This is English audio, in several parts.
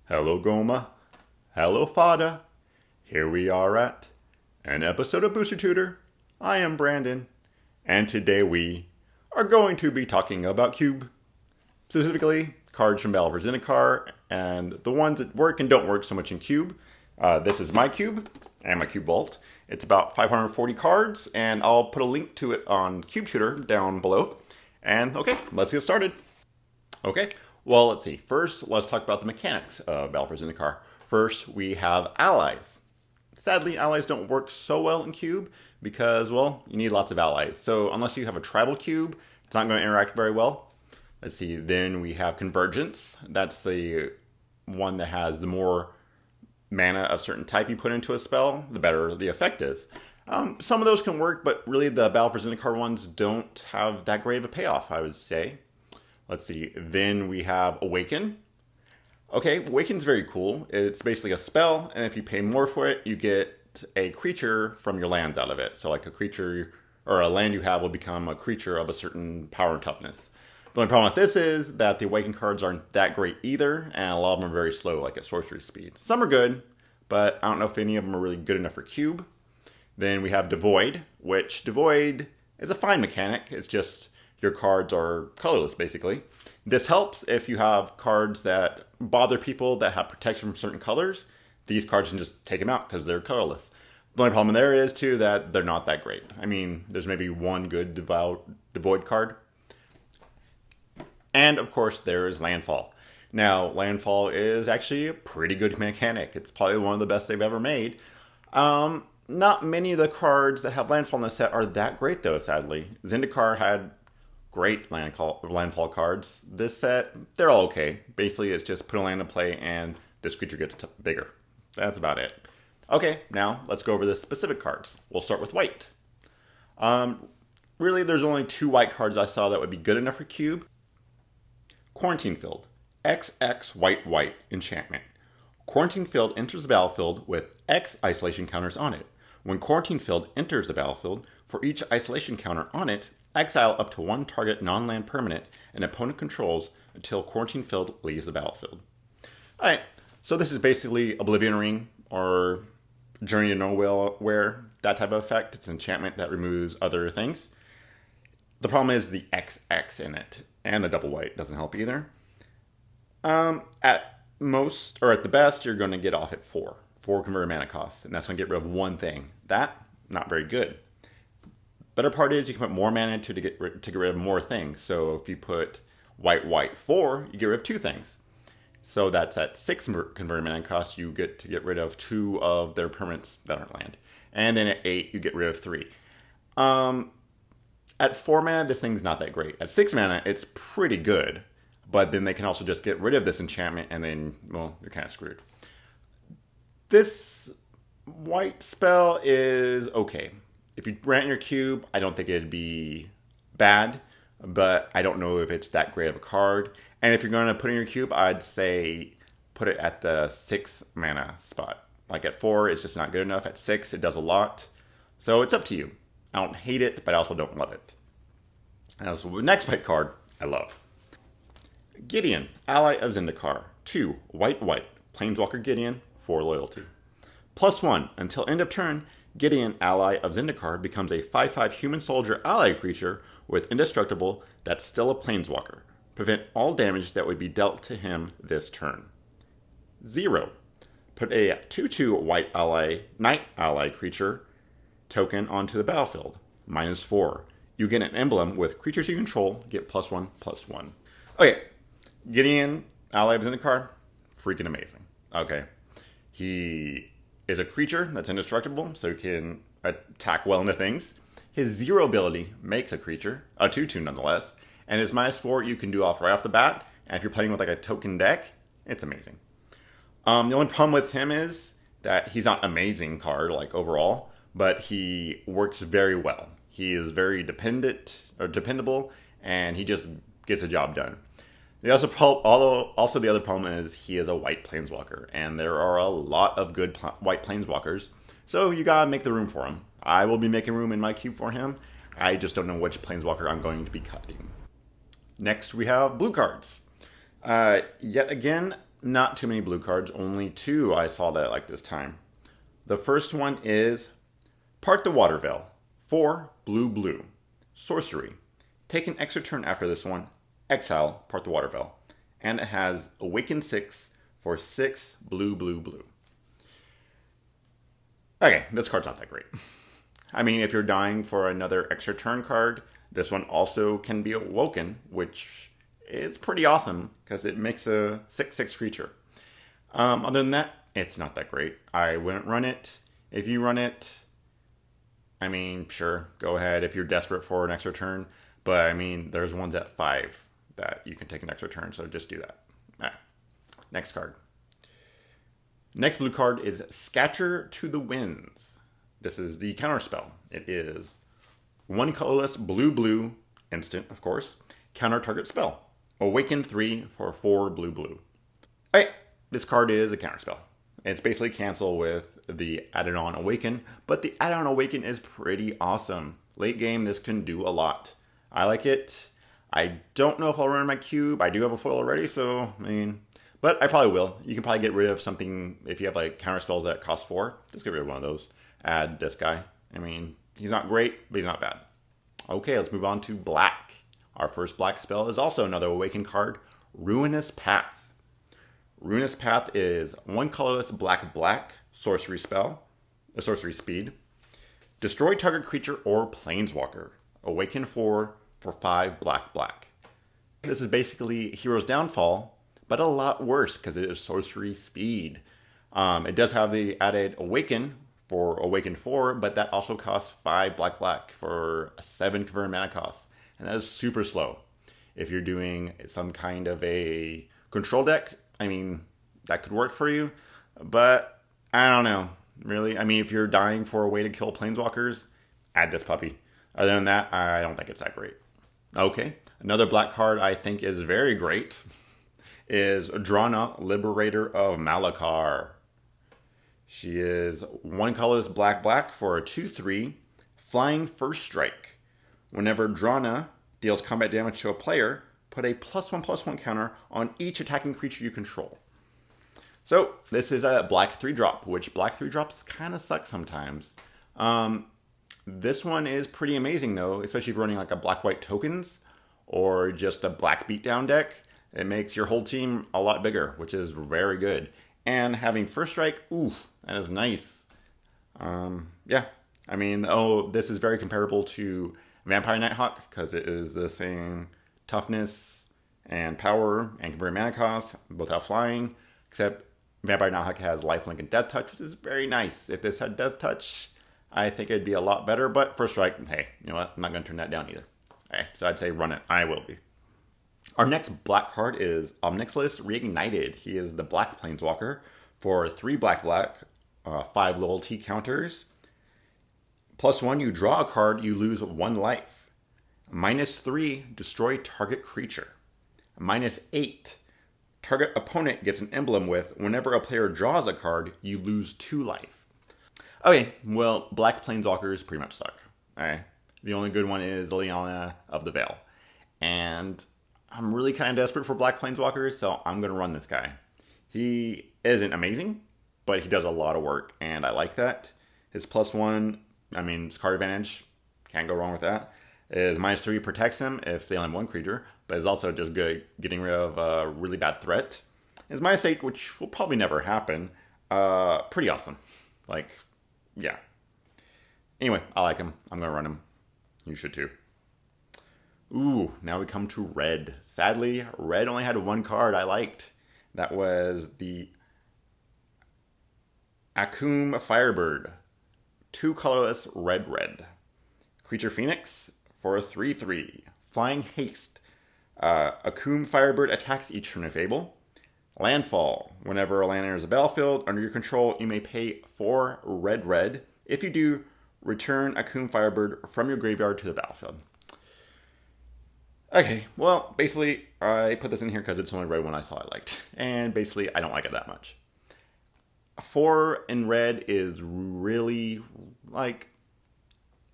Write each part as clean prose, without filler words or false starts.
Hello, Goma. Hello, Fada. Here we are at an episode of Booster Tutor. I am Brandon, and today we are going to be talking about Cube. Specifically, cards from Battle For Zendikar, and the ones that work and don't work so much in Cube. This is my Cube, and my Cube Vault. It's about 540 cards, and I'll put a link to it on Cube Tutor down below. And okay, let's get started. Okay, well, let's see. First, let's talk about the mechanics of Battle For Zendikar. First, we have allies. Sadly, allies don't work so well in Cube because, well, you need lots of allies. So unless you have a tribal cube, it's not going to interact very well. Let's see, then we have convergence. That's the one that has the more mana of certain type you put into a spell, the better the effect is. Some of those can work, but really the Battle For Zendikar ones don't have that great of a payoff, I would say. Let's see, then we have Awaken. Okay, Awaken's very cool. It's basically a spell, and if you pay more for it, you get a creature from your lands out of it. So like a creature or a land you have will become a creature of a certain power and toughness. The only problem with this is that the Awaken cards aren't that great either, and a lot of them are very slow, like at sorcery speed. Some are good, but I don't know if any of them are really good enough for Cube. Then we have Devoid, which Devoid is a fine mechanic. It's just your cards are colorless, basically. This helps if you have cards that bother people that have protection from certain colors. These cards can just take them out because they're colorless. The only problem there is, too, that they're not that great. I mean, there's maybe one good Devoid card. And, of course, there is Landfall. Now, Landfall is actually a pretty good mechanic. It's probably one of the best they've ever made. Not many of the cards that have Landfall in the set are that great, though, sadly. Zendikar had great landfall cards. This set, they're all okay. Basically, it's just put a land in play and this creature gets bigger. That's about it. Okay, now let's go over the specific cards. We'll start with white. Really, there's only two white cards I saw that would be good enough for Cube. Quarantine Field. XX white white enchantment. Quarantine Field enters the battlefield with X isolation counters on it. When Quarantine Field enters the battlefield, for each isolation counter on it, exile up to one target non-land permanent an opponent controls until Quarantine Field leaves the battlefield. Alright, so this is basically Oblivion Ring or Journey to Nowhere, that type of effect. It's an enchantment that removes other things. The problem is the XX in it, and the double white doesn't help either. At most, or at the best, you're going to get off at 4 converted mana costs, and that's going to get rid of one thing. That, not very good. Better part is you can put more mana to get rid of more things. So if you put white 4, you get rid of 2 things. So that's at 6 converted mana costs, you get to get rid of 2 of their permanents that aren't land. And then at 8, you get rid of 3. At 4 mana, this thing's not that great. At 6 mana, it's pretty good. But then they can also just get rid of this enchantment and then, well, you're kind of screwed. This white spell is okay. If you ran your cube, I don't think it'd be bad, but I don't know if it's that great of a card. And if you're going to put in your cube, I'd say put it at the 6 mana spot. Like at 4, it's just not good enough. At 6, it does a lot. So it's up to you. I don't hate it, but I also don't love it. Now, so the next white card, I love. Gideon, Ally of Zendikar. 2, white, Planeswalker Gideon, 4 loyalty. +1, until end of turn, Gideon, Ally of Zendikar, becomes a 5/5 human soldier ally creature with indestructible that's still a planeswalker. Prevent all damage that would be dealt to him this turn. 0. Put a 2/2 white ally, knight ally creature token onto the battlefield. -4. You get an emblem with creatures you control, get +1/+1. Okay, Gideon, Ally of Zendikar, freaking amazing. Okay, he is a creature that's indestructible, so he can attack well into things. His 0 ability makes a creature, a 2/2 nonetheless, and his -4 you can do off right off the bat, and if you're playing with like a token deck, it's amazing. The only problem with him is that he's not amazing card, like overall, but he works very well. He is very dependable, and he just gets the job done. The other problem is he is a white planeswalker, and there are a lot of good white planeswalkers, so you gotta make the room for him. I will be making room in my cube for him. I just don't know which planeswalker I'm going to be cutting. Next, we have blue cards. Yet again, Not too many blue cards, only two I saw that I like this time. The first one is Part the Water Veil. 4 blue blue. Sorcery. Take an extra turn after this one. Exile Part the Water Veil. And it has Awaken 6 for 6 blue blue blue. Okay, this card's not that great. I mean, if you're dying for another extra turn card, this one also can be awoken, which is pretty awesome because it makes a 6/6 creature. Other than that, it's not that great. I wouldn't run it. If you run it, I mean, sure, go ahead if you're desperate for an extra turn. But I mean, there's ones at 5 that you can take an extra turn, so just do that. All right. Next card. Next blue card is Scatter to the Winds. This is the counter spell. It is 1 colorless blue blue instant, of course. Counter target spell. Awaken 3 for 4 blue blue. Alright, this card is a counter spell. It's basically cancel with the added on awaken, but the added on awaken is pretty awesome. Late game, this can do a lot. I like it. I don't know if I'll run my cube. I do have a foil already, so I mean, but I probably will. You can probably get rid of something if you have like counter spells that cost 4. Just get rid of one of those. Add this guy. I mean, he's not great, but he's not bad. Okay, let's move on to black. Our first black spell is also another awaken card, Ruinous Path. Ruinous Path is 1 colorless black black sorcery spell, a sorcery speed. Destroy target creature or planeswalker. Awaken 4 for 5 black black. This is basically Hero's Downfall, but a lot worse because it is sorcery speed. It does have the added awaken for awaken 4, but that also costs 5 black black for a 7 converted mana cost. And that is super slow. If you're doing some kind of a control deck, I mean, that could work for you, but I don't know, really. I mean, if you're dying for a way to kill planeswalkers, add this puppy. Other than that, I don't think it's that great. Okay, another black card I think is very great is Drana, Liberator of Malakar. She is 1 colorless black black for a 2/3 flying first strike. Whenever Drana deals combat damage to a player, put a +1/+1 counter on each attacking creature you control. So this is a black 3-drop, which black 3-drops kind of suck sometimes. This one is pretty amazing though, especially if you're running like a black-white tokens or just a black beatdown deck. It makes your whole team a lot bigger, which is very good. And having first strike, oof, that is nice. Yeah, I mean, this is very comparable to Vampire Nighthawk because it is the same toughness and power and converted mana cost, both have flying, except Vampire Nighthawk has lifelink and death touch, which is very nice. If this had death touch, I think it'd be a lot better, but first strike, hey, you know what? I'm not going to turn that down either. Okay, so I'd say run it. I will be. Our next black card is Omnixilus Reignited. He is the black planeswalker for 3 black black, 5 loyalty counters. +1, you draw a card, you lose 1 life. -3, destroy target creature. -8, target opponent gets an emblem with whenever a player draws a card, you lose 2 life. Okay, well, black planeswalkers pretty much suck. Okay. The only good one is Liana of the Veil. And I'm really kind of desperate for black planeswalkers, so I'm going to run this guy. He isn't amazing, but he does a lot of work, and I like that. His +1, I mean, his card advantage, can't go wrong with that. His -3 protects him if they only have 1 creature, but is also just good getting rid of a really bad threat. His -8, which will probably never happen, pretty awesome. Like, yeah. Anyway, I like him. I'm going to run him. You should too. Ooh, now we come to red. Sadly, red only had 1 card I liked. That was the Akum Firebird. 2 colorless red. Creature Phoenix for a 3/3. Flying Haste. Akum Firebird attacks each turn if able. Landfall. Whenever a land enters a battlefield under your control, you may pay 4 red. If you do, return Akum Firebird from your graveyard to the battlefield. Okay, well, basically, I put this in here because it's the only red one I saw I liked. And basically, I don't like it that much. 4 in red is really, like,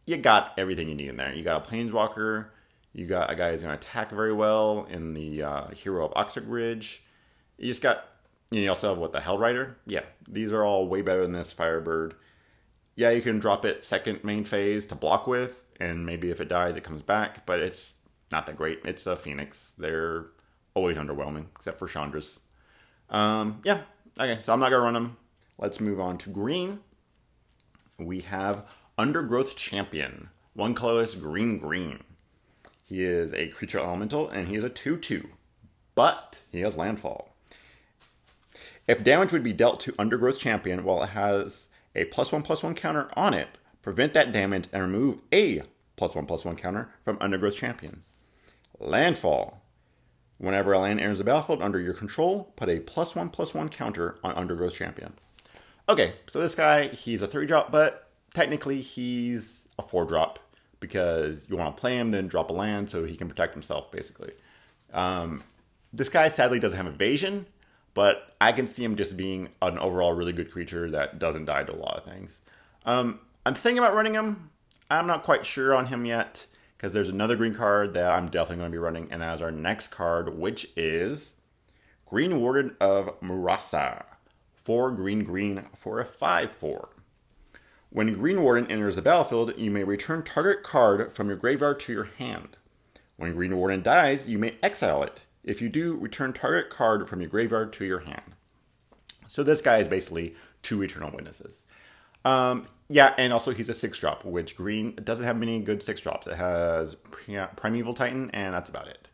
you got everything you need in there. You got a Planeswalker. You got a guy who's going to attack very well in the Hero of Oxford Ridge. You just got You also have what, the Hell Rider? Yeah, these are all way better than this Firebird. Yeah, you can drop it second main phase to block with, and maybe if it dies, it comes back, but it's not that great. It's a Phoenix. They're always underwhelming, except for Chandra's. Yeah, okay, so I'm not going to run them. Let's move on to green. We have Undergrowth Champion. One colorless green green. He is a creature elemental, and he is a 2/2. But he has landfall. If damage would be dealt to Undergrowth Champion while it has a +1/+1 counter on it, prevent that damage and remove a +1/+1 counter from Undergrowth Champion. Landfall. Whenever a land enters the battlefield under your control, put a +1/+1 counter on Undergrowth Champion. Okay, so this guy, he's a 3-drop, but technically he's a 4-drop because you want to play him, then drop a land so he can protect himself, basically. This guy sadly doesn't have evasion, but I can see him just being an overall really good creature that doesn't die to a lot of things. I'm thinking about running him. I'm not quite sure on him yet, because there's another green card that I'm definitely going to be running, and that is our next card, which is Green Warden of Murasa. 4 green green for a 5/4. When Green Warden enters the battlefield, you may return target card from your graveyard to your hand. When Green Warden dies, you may exile it. If you do, return target card from your graveyard to your hand. So this guy is basically 2 Eternal Witnesses. Yeah, and also he's a 6-drop, which green doesn't have many good 6-drops. It has Primeval Titan, and that's about it.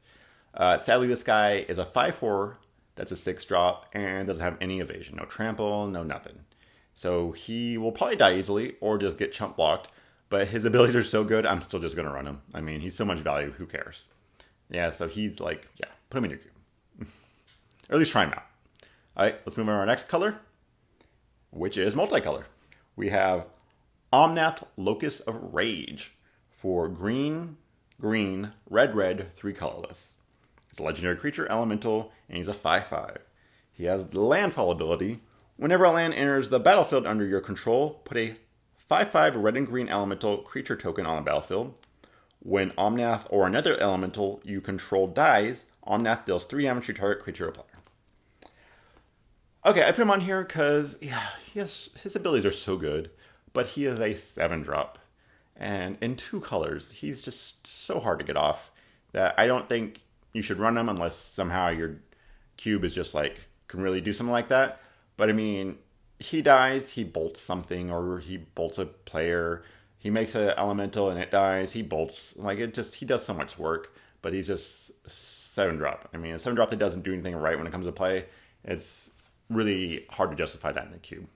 Sadly, this guy is a 5/4 that's a 6-drop and doesn't have any evasion. No trample, no nothing. So he will probably die easily or just get chump blocked, but his abilities are so good, I'm still just going to run him. I mean, he's so much value, who cares? Yeah, so he's like, yeah, put him in your cube. Or at least try him out. All right, let's move on to our next color, which is multicolor. We have Omnath, Locus of Rage for green, green, red, red, 3 colorless. He's a legendary creature, elemental, and he's a 5/5. He has the landfall ability. Whenever a land enters the battlefield under your control, put a 5/5 red and green elemental creature token on the battlefield. When Omnath or another elemental you control dies, Omnath deals 3 damage to target creature or player. Okay, I put him on here because his abilities are so good, but he is a 7-drop. And in 2 colors, he's just so hard to get off that I don't think you should run him unless somehow your cube is just like, can really do something like that. But I mean, he dies, he bolts something, or he bolts a player. He makes an elemental and it dies, he bolts. Like, he does so much work, but he's just 7-drop. I mean, a 7-drop that doesn't do anything right when it comes to play, it's really hard to justify that in a cube.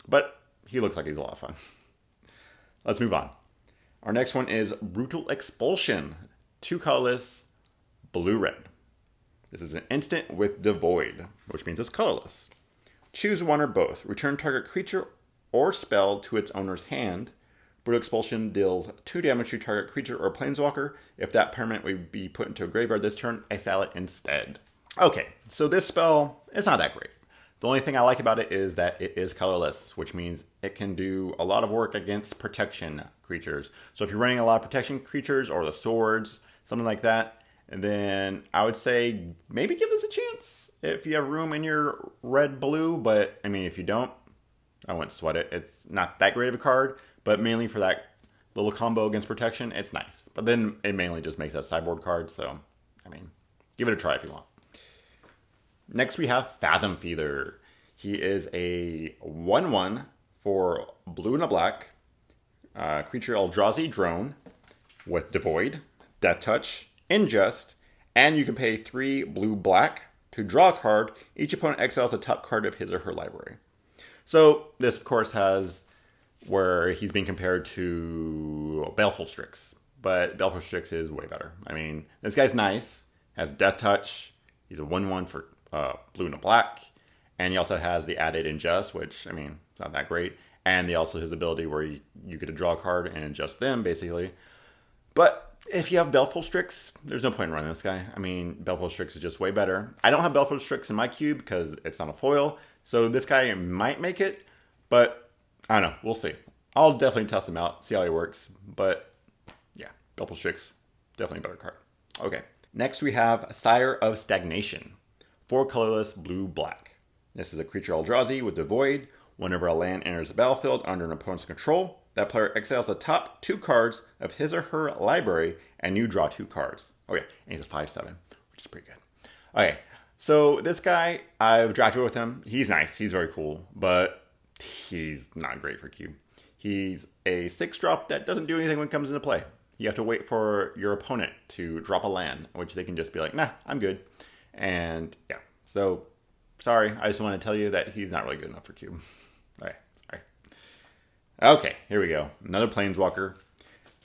But he looks like he's a lot of fun. Let's move on. Our next one is Brutal Expulsion. 2 colorless, blue-red. This is an instant with Devoid, which means it's colorless. Choose one or both. Return target creature or spell to its owner's hand. Brutal Expulsion deals 2 damage to target creature or planeswalker. If that permanent would be put into a graveyard this turn, exile it instead. Okay, so this spell is not that great. The only thing I like about it is that it is colorless, which means it can do a lot of work against protection creatures. So if you're running a lot of protection creatures or the swords, something like that, and then I would say maybe give this a chance if you have room in your red-blue, but I mean, if you don't, I wouldn't sweat it. It's not that great of a card, but mainly for that little combo against protection, it's nice. But then it mainly just makes that sideboard card, so, I mean, give it a try if you want. Next we have Fathom Feeder. He is a 1/1 for blue and a black. Creature Eldrazi Drone with Devoid, Death Touch, Injust, and you can pay 3 blue-black to draw a card. Each opponent exiles the top card of his or her library. So this, of course, has where he's being compared to Baleful Strix. But Baleful Strix is way better. I mean, this guy's nice, has Death Touch. He's a 1/1 for blue and a black. And he also has the added Injust, which, I mean, it's not that great. And he also his ability where you get to draw a card and adjust them, basically. But if you have Baleful Strix, there's no point in running this guy. I mean, Baleful Strix is just way better. I don't have Baleful Strix in my cube because it's not a foil. So this guy might make it, but I don't know. We'll see. I'll definitely test him out, see how he works. But yeah, Baleful Strix, definitely a better card. Okay. Next we have Sire of Stagnation. 4 colorless, blue, black. This is a creature Eldrazi with the Void. Whenever a land enters the battlefield under an opponent's control, that player exiles the top 2 cards of his or her library, and you draw 2 cards. Oh yeah, and he's a 5/7, which is pretty good. Okay, so this guy, I've drafted with him. He's nice, he's very cool, but he's not great for cube. He's a 6-drop that doesn't do anything when it comes into play. You have to wait for your opponent to drop a land, which they can just be like, nah, I'm good. And yeah, so sorry, I just want to tell you that he's not really good enough for cube. All right. Okay, here we go. Another Planeswalker.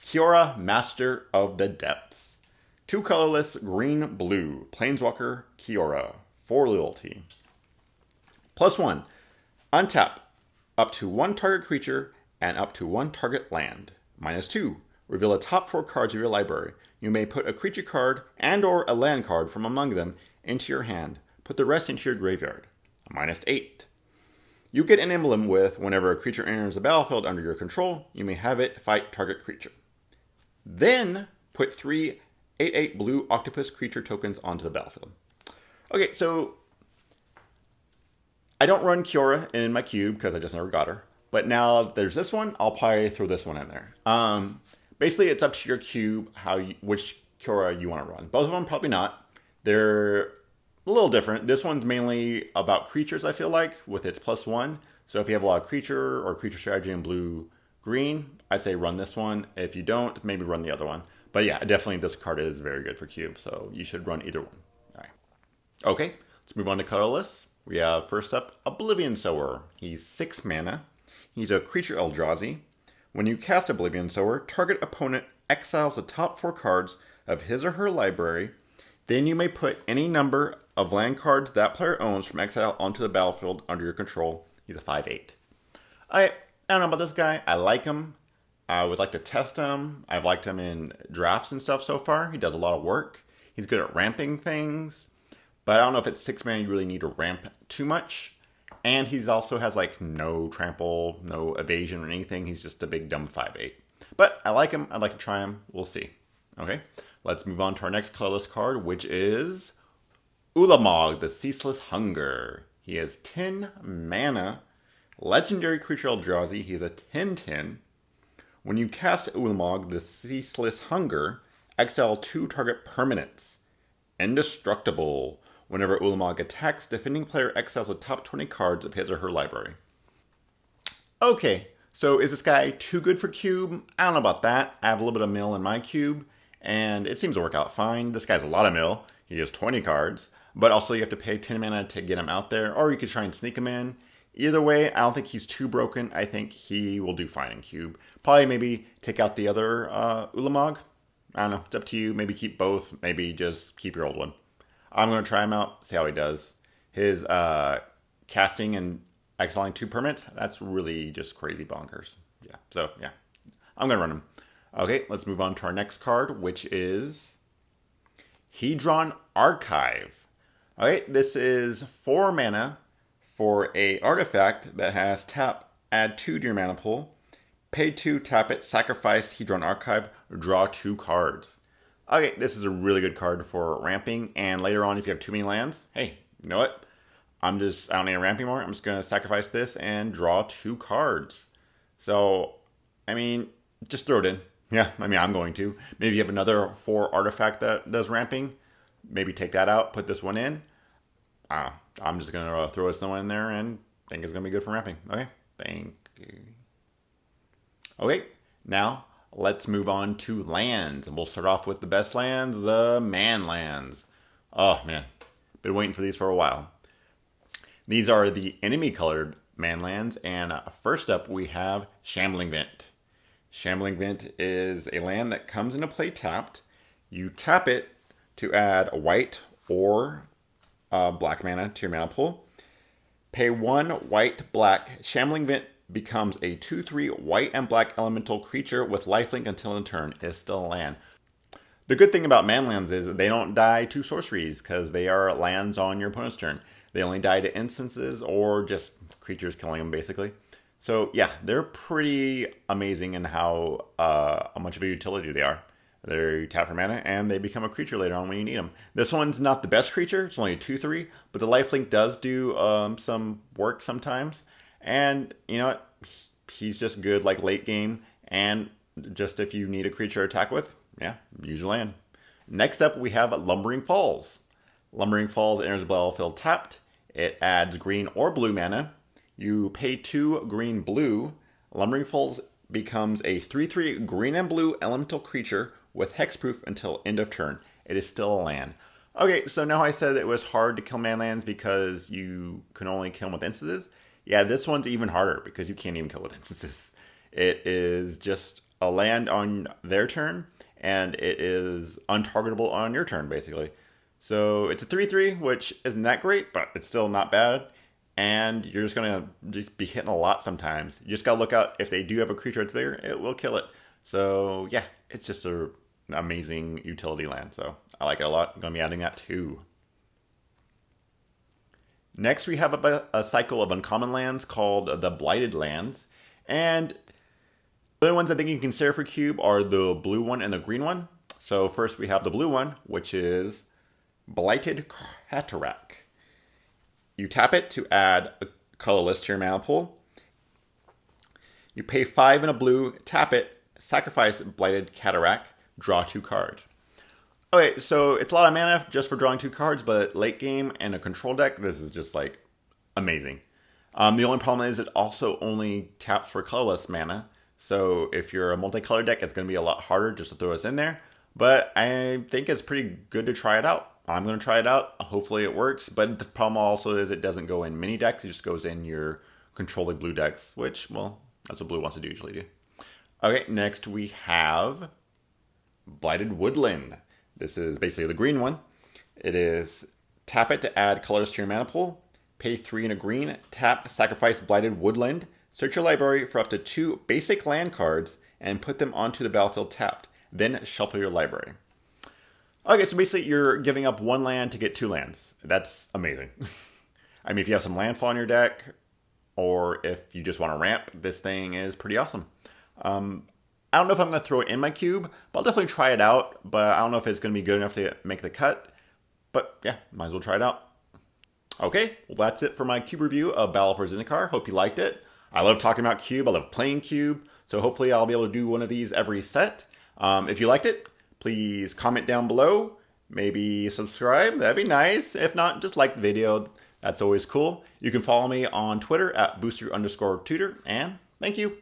Kiora, Master of the Depths. 2 colorless, green, blue. Planeswalker, Kiora. 4 loyalty. +1. Untap. Up to 1 target creature and up to 1 target land. -2. Reveal the top 4 cards of your library. You may put a creature card and or a land card from among them into your hand. Put the rest into your graveyard. -8. You get an emblem with whenever a creature enters the battlefield under your control, you may have it fight target creature. Then put 3 8/8 blue octopus creature tokens onto the battlefield. Okay, so I don't run Kiora in my cube because I just never got her. But now there's this one, I'll probably throw this one in there. Basically, it's up to your cube which Kiora you want to run. Both of them, probably not. They're a little different. This one's mainly about creatures, I feel like, with its +1. So if you have a lot of creature or creature strategy in blue-green, I'd say run this one. If you don't, maybe run the other one. But yeah, definitely this card is very good for cube, so you should run either one. All right. Okay, let's move on to Colorless. We have first up Oblivion Sower. He's 6 mana. He's a creature Eldrazi. When you cast Oblivion Sower, target opponent exiles the top 4 cards of his or her library. Then you may put any number of land cards that player owns from exile onto the battlefield under your control. He's a 5/8. I don't know about this guy. I like him. I would like to test him. I've liked him in drafts and stuff so far. He does a lot of work. He's good at ramping things. But I don't know if it's 6 mana you really need to ramp too much. And he's also has like no trample, no evasion or anything. He's just a big dumb 5/8. But I like him. I'd like to try him. We'll see. Okay, let's move on to our next colorless card, which is Ulamog, the Ceaseless Hunger. He has 10 mana. Legendary creature Eldrazi. He is a 10/10. When you cast Ulamog, the Ceaseless Hunger, exile 2 target permanents. Indestructible. Whenever Ulamog attacks, defending player exiles the top 20 cards of his or her library. Okay, so is this guy too good for cube? I don't know about that. I have a little bit of mill in my cube, and it seems to work out fine. This guy's a lot of mill. He has 20 cards, but also you have to pay 10 mana to get him out there, or you could try and sneak him in. Either way, I don't think he's too broken. I think he will do fine in cube. Probably maybe take out the other Ulamog. I don't know. It's up to you. Maybe keep both. Maybe just keep your old one. I'm going to try him out, see how he does. His casting and exiling 2 permits, that's really just crazy bonkers. Yeah, so yeah, I'm going to run him. Okay, let's move on to our next card, which is Hedron Archive. Okay, this is 4 mana for a artifact that has tap, add 2 to your mana pool, pay 2, tap it, sacrifice Hedron Archive, draw 2 cards. Okay, this is a really good card for ramping, and later on if you have too many lands, hey, you know what? I don't need a ramp anymore. I'm just going to sacrifice this and draw 2 cards. So, I mean, just throw it in. Yeah, I mean, I'm going to. Maybe you have another 4 artifact that does ramping. Maybe take that out, put this one in. I'm just going to throw this one in there and think it's going to be good for ramping. Okay, thank you. Okay, now let's move on to lands. And we'll start off with the best lands, the man lands. Oh, man. Been waiting for these for a while. These are the enemy-colored man lands. And first up, we have Shambling Vent. Shambling Vent is a land that comes into play tapped. You tap it to add a white or black mana to your mana pool. Pay 1 white-black. Shambling Vent becomes a 2/3 white and black elemental creature with lifelink until end turn. It's still a land. The good thing about manlands is they don't die to sorceries because they are lands on your opponent's turn. They only die to instances or just creatures killing them, basically. So yeah, they're pretty amazing in how much of a utility they are. They tap for mana, and they become a creature later on when you need them. This one's not the best creature. It's only a 2/3, but the lifelink does do some work sometimes. And you know what? He's just good like late game, and just if you need a creature to attack with, yeah, use your land. Next up, we have Lumbering Falls. Lumbering Falls enters the battlefield tapped. It adds green or blue mana. You pay 2 green blue. Lumbering Falls becomes a 3/3 green and blue elemental creature with hexproof until end of turn. It is still a land. Okay, so now I said it was hard to kill manlands because you can only kill them with instances. Yeah, this one's even harder because you can't even kill with instances. It is just a land on their turn, and it is untargetable on your turn, basically. So it's a 3/3, which isn't that great, but it's still not bad. And you're just going to be hitting a lot sometimes. You just got to look out. If they do have a creature that's there, it will kill it. So yeah, it's just an amazing utility land. So I like it a lot. I'm going to be adding that too. Next, we have a cycle of uncommon lands called the Blighted Lands. And the only ones I think you can consider for cube are the blue one and the green one. So first we have the blue one, which is Blighted Cataract. You tap it to add a colorless to your mana pool. You pay 5 in a blue, tap it, sacrifice Blighted Cataract, draw 2 cards. Okay, so it's a lot of mana just for drawing 2 cards, but late game and a control deck, this is just like amazing. The only problem is it also only taps for colorless mana. So if you're a multicolor deck, it's going to be a lot harder just to throw us in there. But I think it's pretty good to try it out. I'm going to try it out. Hopefully it works. But the problem also is it doesn't go in mini decks. It just goes in your controlling blue decks, which, well, that's what blue wants to do usually do. Okay, next we have Blighted Woodland. This is basically the green one. It is tap it to add colors to your mana pool. Pay 3 in a green, tap, sacrifice Blighted Woodland. Search your library for up to 2 basic land cards and put them onto the battlefield tapped. Then shuffle your library. Okay, so basically you're giving up 1 land to get 2 lands. That's amazing. I mean, if you have some landfall in your deck, or if you just want to ramp, this thing is pretty awesome. I don't know if I'm going to throw it in my cube, but I'll definitely try it out. But I don't know if it's going to be good enough to make the cut. But yeah, might as well try it out. Okay, well that's it for my cube review of Battle for Zendikar. Hope you liked it. I love talking about cube. I love playing cube. So hopefully I'll be able to do one of these every set. If you liked it, please comment down below. Maybe subscribe. That'd be nice. If not, just like the video. That's always cool. You can follow me on Twitter at booster_tutor. And thank you.